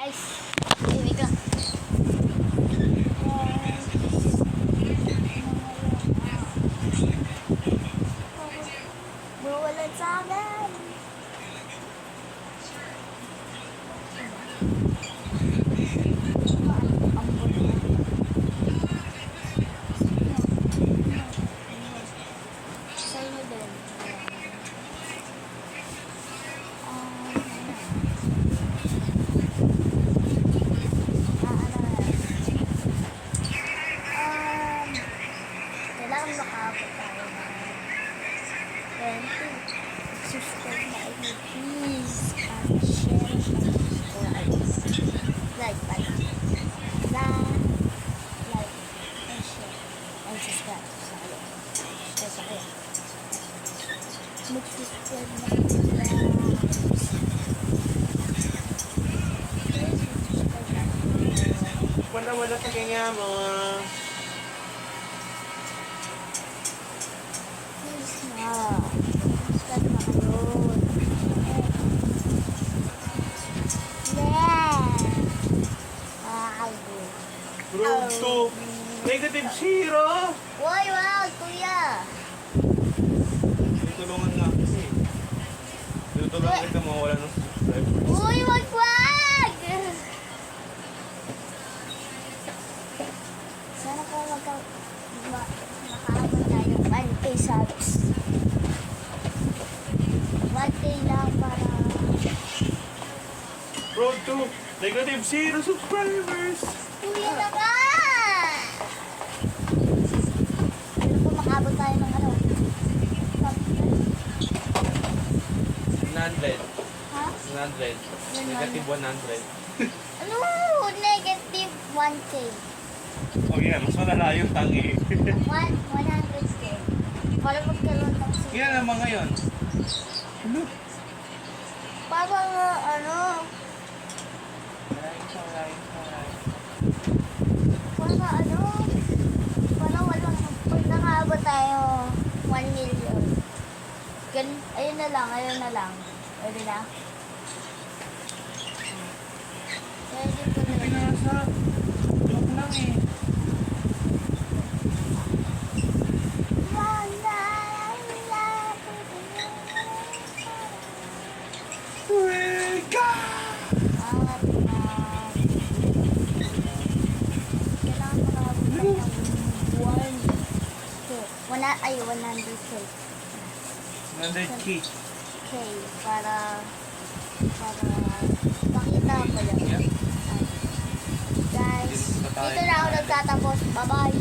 Guys, ibig lang. Buwalan sa amin. Sa'yo din. Kailangan makaabot tayo ng 20. Subscribe na kayo, please. And share and subscribe. Like pala. Like and share and subscribe sa kayo. Share sa kayo. Mag-subscribe na kayo, guys. Wala sa kanya mo. Please na. Subscribe na kayo. Yeah. Road to negative 0. Why, wow, kuya. Tutulungan nga kasi. Tutulungan kita mawala ng subscribers. Uy, wag! Sana po makaabot tayo ng 1K subs. 1K lang para... Road to negative 0 subscribers. Kuya naman! Ano po makaabot tayo ng ano? 100. Ha? 100. Negative 100. Ano? Negative 1K. Oh yeah, mas malala yung tangi. 100K. Para magkaroon ng Yan naman ngayon. Ano? Parang ano? Parang ano? Parang walang pag nakaabot tayo 1 million. Ayun na lang. Pwede na? Pwede po na. Pinasa. Joke lang eh. Wake up! Kailangan makaabot tayo ng 100K. 100K. K para makita ko yan. Yeah. Guys, Dito pa tayo. dito na ako nagtatapos. Bye-bye.